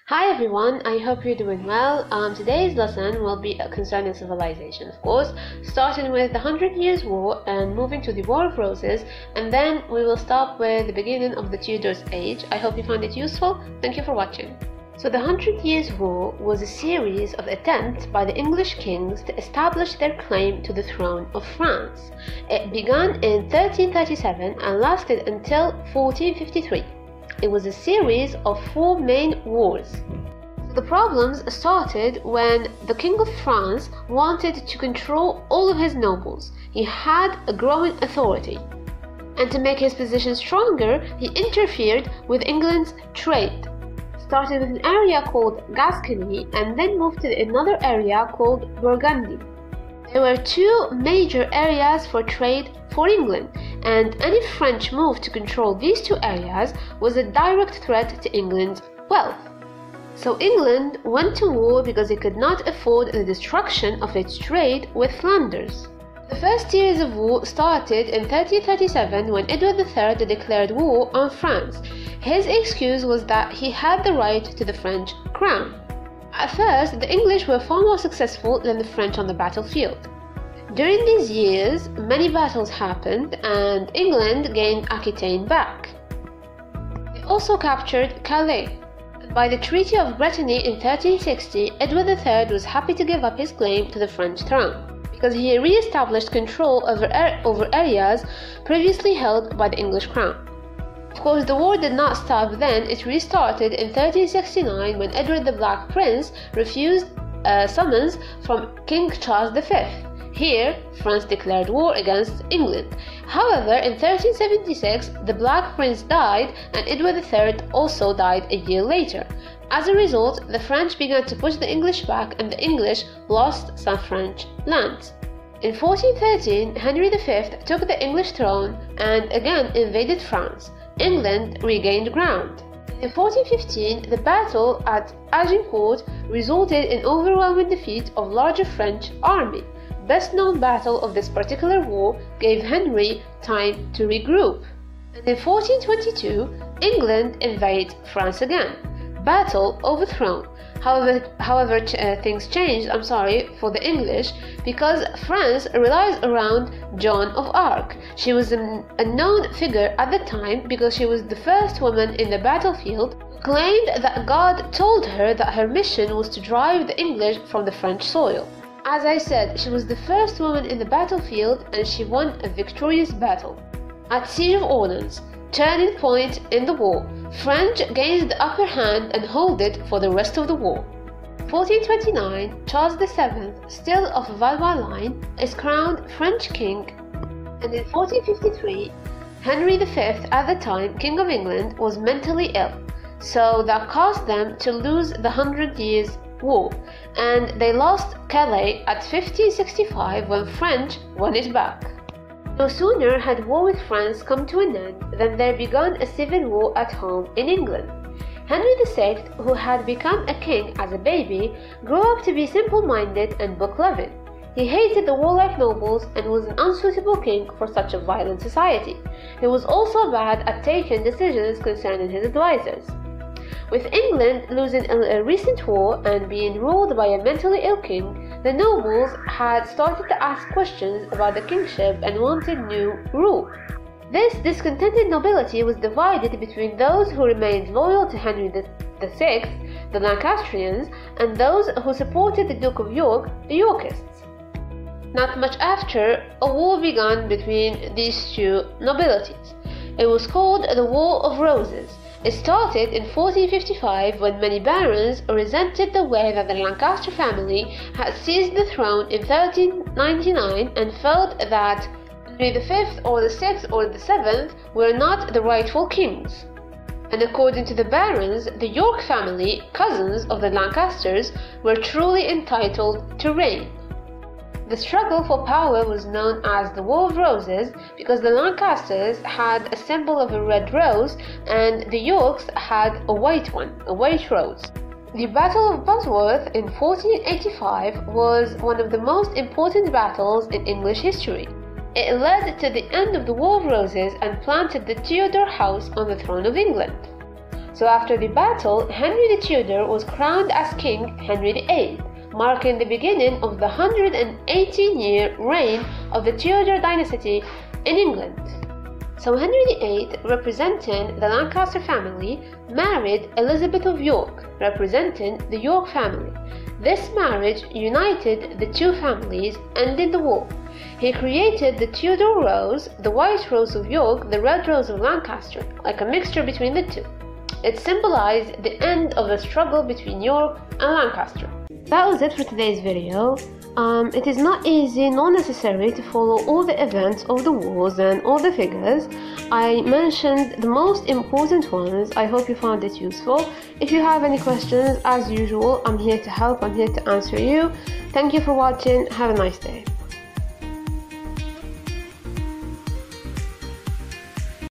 Hi everyone, I hope you're doing well. Today's lesson will be concerning civilization, of course, starting with the Hundred Years' War and moving to the War of Roses, and then we will stop with the beginning of the Tudors age. I hope you find it useful. Thank you for watching. So the Hundred Years' War was a series of attempts by the English kings to establish their claim to the throne of France. It began in 1337 and lasted until 1453. It was a series of 4 main wars. The problems started when the King of France wanted to control all of his nobles. He had a growing authority. And to make his position stronger, he interfered with England's trade. Started with an area called Gascony and then moved to another area called Burgundy. There were 2 major areas for trade for England, and any French move to control these 2 areas was a direct threat to England's wealth. So England went to war because it could not afford the destruction of its trade with Flanders. The first series of war started in 1337 when Edward III declared war on France. His excuse was that he had the right to the French crown. At first, the English were far more successful than the French on the battlefield. During these years, many battles happened and England gained Aquitaine back. They also captured Calais. By the Treaty of Bretigny in 1360, Edward III was happy to give up his claim to the French throne, because he re-established control over areas previously held by the English crown. Of course, the war did not stop then. It restarted in 1369 when Edward the Black Prince refused a summons from King Charles V. Here, France declared war against England. However, in 1376, the Black Prince died and Edward III also died a year later. As a result, the French began to push the English back and the English lost some French lands. In 1413, Henry V took the English throne and again invaded France. England regained ground. In 1415, the battle at Agincourt resulted in overwhelming defeat of larger French army. Best known battle of this particular war gave Henry time to regroup. And in 1422, England invaded France again. Battle overthrown. However, things changed, for the English, because France relies around Joan of Arc. She was a known figure at the time because she was the first woman in the battlefield who claimed that God told her that her mission was to drive the English from the French soil. As I said, she was the first woman in the battlefield and she won a victorious battle. At Siege of Orleans, turning point in the war, French gained the upper hand and held it for the rest of the war. 1429, Charles VII, still of Valois line, is crowned French king, and in 1453, Henry V, at the time King of England, was mentally ill, so that caused them to lose the 100 Years' War, and they lost Calais at 1565 when French won it back. No sooner had war with France come to an end than there began a civil war at home in England. Henry VI, who had become a king as a baby, grew up to be simple-minded and book-loving. He hated the warlike nobles and was an unsuitable king for such a violent society. He was also bad at taking decisions concerning his advisors. With England losing a recent war and being ruled by a mentally ill king, the nobles had started to ask questions about the kingship and wanted new rule. This discontented nobility was divided between those who remained loyal to Henry VI, the Lancastrians, and those who supported the Duke of York, the Yorkists. Not much after, a war began between these 2 nobilities. It was called the War of Roses. It started in 1455 when many barons resented the way that the Lancaster family had seized the throne in 1399 and felt that Henry V or the VI or the VII were not the rightful kings. And according to the barons, the York family, cousins of the Lancasters, were truly entitled to reign. The struggle for power was known as the War of Roses because the Lancasters had a symbol of a red rose and the Yorks had a white one, a white rose. The Battle of Bosworth in 1485 was one of the most important battles in English history. It led to the end of the War of Roses and planted the Tudor house on the throne of England. So after the battle, Henry the Tudor was crowned as King Henry VIII, marking the beginning of the 118-year reign of the Tudor dynasty in England. So Henry VIII, representing the Lancaster family, married Elizabeth of York, representing the York family. This marriage united the two families, ending the war. He created the Tudor rose, the white rose of York, the red rose of Lancaster, like a mixture between the two. It symbolized the end of the struggle between York and Lancaster. That was it for today's video. It is not easy nor necessary to follow all the events of the wars and all the figures. I mentioned the most important ones. I hope you found it useful. If you have any questions, as usual, I'm here to help. I'm here to answer you. Thank you for watching. Have a nice day.